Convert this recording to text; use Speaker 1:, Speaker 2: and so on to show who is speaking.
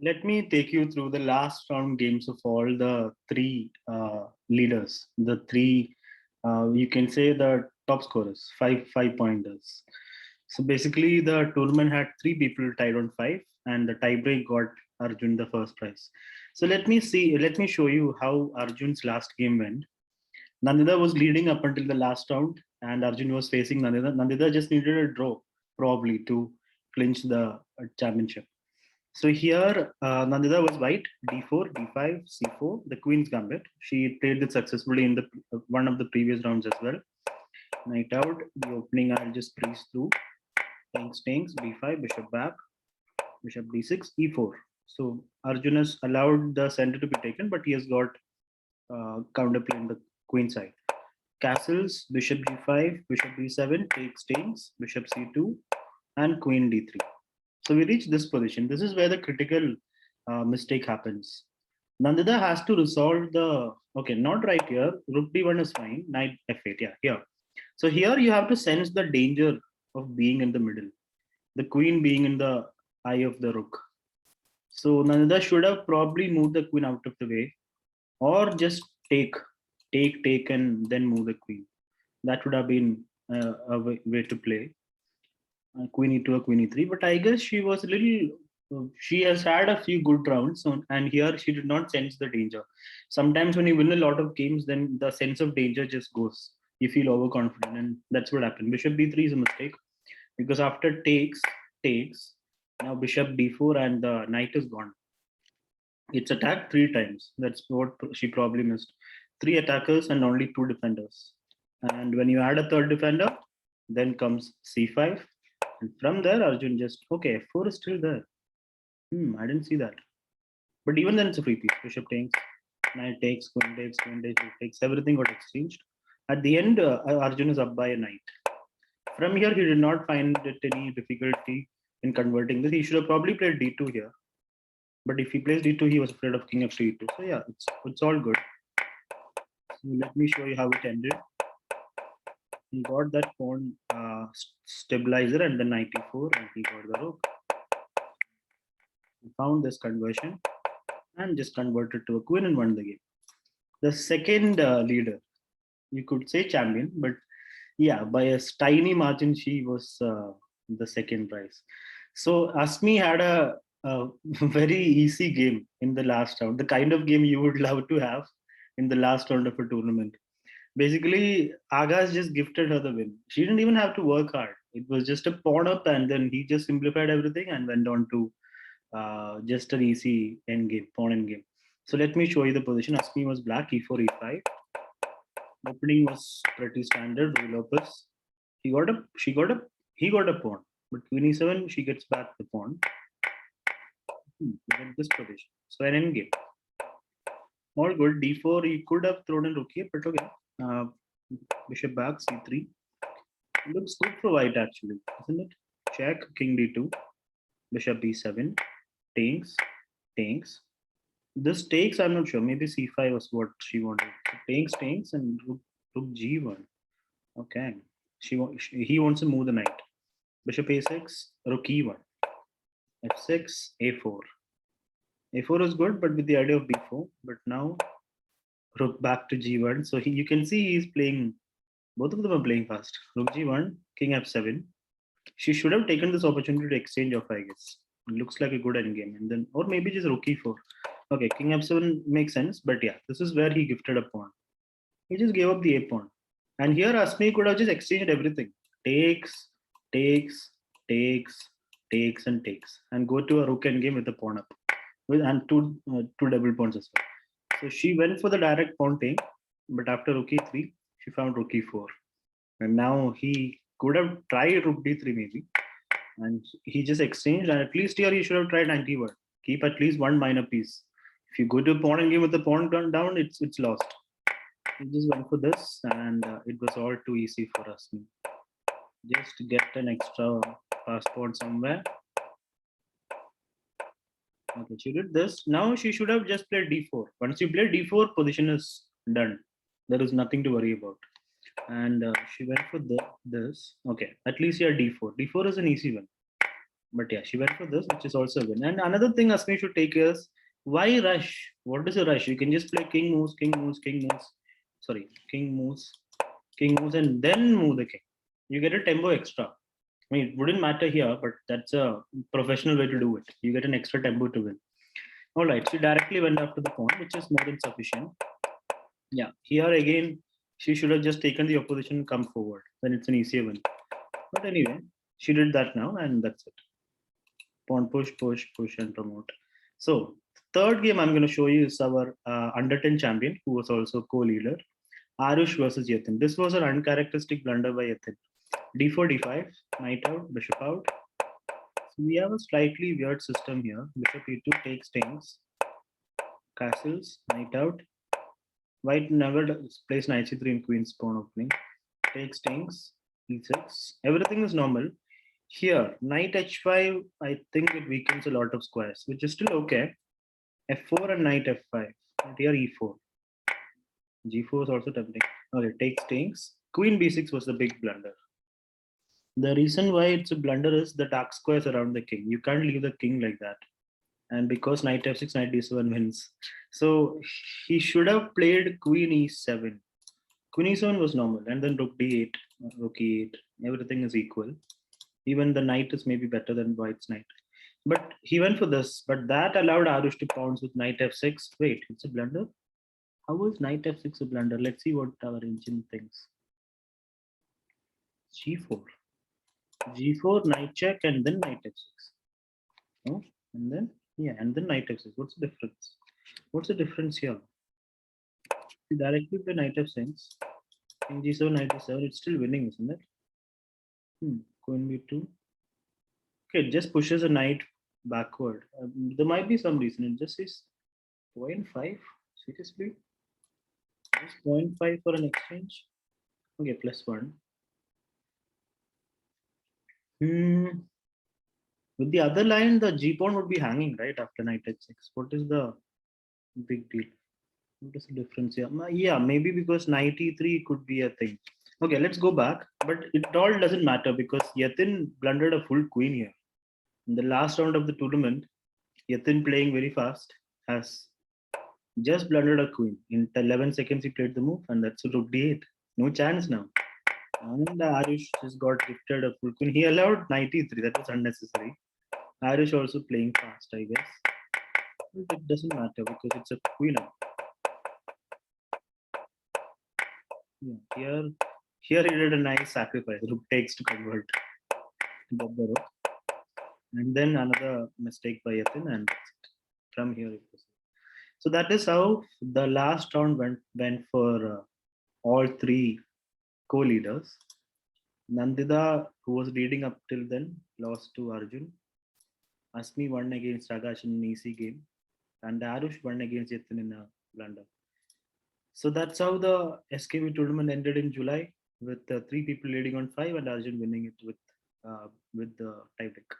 Speaker 1: Let me take you through the last round games of all the three leaders, the three, you can say the top scorers, five pointers. So basically, the tournament had three people tied on five, and the tiebreak got Arjun the first prize. So let me show you how Arjun's last game went. Nandita was leading up until the last round, and Arjun was facing Nandita. Nandita just needed a draw, probably, to clinch the championship. So here, Nandita was white, d4, d5, c4, the queen's gambit. She played it successfully in the one of the previous rounds as well. Knight out, the opening I'll just breeze through. Tanks, b5, bishop back, bishop d6, e4. So Arjun has allowed the center to be taken, but he has got counterplay in the queen side. Castles, bishop g5, bishop b7, takes, bishop c2, and queen d3. So we reach this position. This is where the critical mistake happens. Nandita has to resolve the, okay, not right here. Rook d1 is fine. Knight f8, yeah, here. So here you have to sense the danger of being in the middle, the queen being in the eye of the rook. So Nandita should have probably moved the queen out of the way, or just take, and then move the queen. That would have been a way to play. Queen e2 or queen e3. But I guess she was a little. She has had a few good rounds, and here she did not sense the danger. Sometimes when you win a lot of games, then the sense of danger just goes. You feel overconfident, and that's what happened. Bishop d3 is a mistake because after takes, now bishop d4 and the knight is gone. It's attacked three times. That's what she probably missed. Three attackers and only two defenders. And when you add a third defender, then comes c5. And from there, Arjun just, okay, f4 is still there. I didn't see that. But even then, it's a free piece. Bishop takes, knight takes, queen takes, everything got exchanged. At the end, Arjun is up by a knight. From here, he did not find it any difficulty in converting this. He should have probably played d2 here. But if he plays d2, he was afraid of king f3 e2. So yeah, it's all good. So let me show you how it ended. He got that pawn stabilizer and then knight e4, and he got the rook. He found this conversion and just converted to a queen and won the game. The second leader, you could say champion, but yeah, by a tiny margin, she was the second prize. So Asmi had a very easy game in the last round, the kind of game you would love to have in the last round of a tournament. Basically, Agas just gifted her the win. She didn't even have to work hard. It was just a pawn up, and then he just simplified everything and went on to just an easy end game, pawn end game. So let me show you the position. Asmi was black, e4, e5. Opening was pretty standard. Rule opus. He got a pawn. But queen e7, she gets back the pawn. Get this position. So an end game. All good. d4, he could have thrown in rook here, but okay. Bishop back, c3. Looks good for white actually, isn't it? Check, king d2, bishop b7, takes. This takes, I'm not sure. Maybe c5 was what she wanted. So takes, and rook g1. Okay. He wants to move the knight. Bishop a6, rook e1, f6, a4. a4 is good, but with the idea of b4. But now rook back to g1. So you can see he's playing. Both of them are playing fast. Rook g1, king f7. She should have taken this opportunity to exchange off, I guess. It looks like a good endgame. And then, or maybe just rook e4. Okay, king f7 makes sense. But yeah, this is where he gifted a pawn. He just gave up the a pawn. And here Asmi could have just exchanged everything. Takes, takes, and takes. And go to a rook endgame with a pawn up. And two double pawns as well. So she went for the direct pawn take. But after rook e3, she found rook e4. And now he could have tried rook d3 maybe. And he just exchanged. And at least here he should have tried anti-word. Keep at least one minor piece. If you go to a pawn and game with the pawn down, it's lost. He just went for this, and it was all too easy for us. Just get an extra passport somewhere. Okay, she did this. Now she should have just played d4. Once you play d4, position is done. There is nothing to worry about. And she went for this. Okay, at least here d4. d4 is an easy one. But yeah, she went for this, which is also a win. And another thing Asmi should take is why rush? What is a rush? You can just play king moves, king moves, king moves. Sorry, king moves, and then move the king. You get a tempo extra. I mean, it wouldn't matter here, but that's a professional way to do it. You get an extra tempo to win. All right, she directly went after the pawn, which is more than sufficient. Yeah, here again, she should have just taken the opposition and come forward. Then it's an easier win. But anyway, she did that now, and that's it. Pawn push, push, push, and promote. So, third game I'm going to show you is our under 10 champion, who was also co-leader, Arush versus Yatin. This was an uncharacteristic blunder by Yatin. D4, D5, knight out, bishop out. So we have a slightly weird system here. Bishop E2 takes things, castles, knight out. White never plays knight C3 in queen's pawn opening. Takes things, E6. Everything is normal. Here, knight H5, I think it weakens a lot of squares, which is still okay. F4 and knight F5. And here E4. G4 is also tempting. Okay, takes things. Queen B6 was the big blunder. The reason why it's a blunder is the dark squares around the king. You can't leave the king like that. And because knight F6, knight D7 wins. So he should have played queen E7. Queen E7 was normal. And then rook D8, rook E8. Everything is equal. Even the knight is maybe better than white's knight. But he went for this. But that allowed Arush to pounce with knight F6. Wait, it's a blunder? How is knight F6 a blunder? Let's see what our engine thinks. G4. G4, knight check, and then knight F6. Oh, and then, yeah, and then knight F6. What's the difference? What's the difference here? You directly play knight F6. King G7, knight D7. It's still winning, isn't it? Queen B2. Okay, it just pushes a knight backward. There might be some reason. It just says 0.5. Seriously? Just 0.5 for an exchange? Okay, +1. With the other line, the G pawn would be hanging, right, after knight H6. What is the big deal? What is the difference here? Yeah, maybe because knight E3 could be a thing. Okay, let's go back. But it all doesn't matter because Yatin blundered a full queen here. In the last round of the tournament, Yatin playing very fast has just blundered a queen. In 11 seconds, he played the move, and that's a rook d8. No chance now. And Arish just got gifted a full queen. He allowed knight e3. That was unnecessary. Arish also playing fast, I guess. It doesn't matter because it's a queen up. Yeah, here he did a nice sacrifice. Rook takes to convert. Got the rook. And then another mistake by Yatin, and from here it was. So that is how the last round went for all three co-leaders. Nandita, who was leading up till then, lost to Arjun. Asmi won against Akash in an easy game. And Arush won against Yatin in a blunder. So that's how the SKB tournament ended in July, with three people leading on 5 and Arjun winning it with the tiebreak.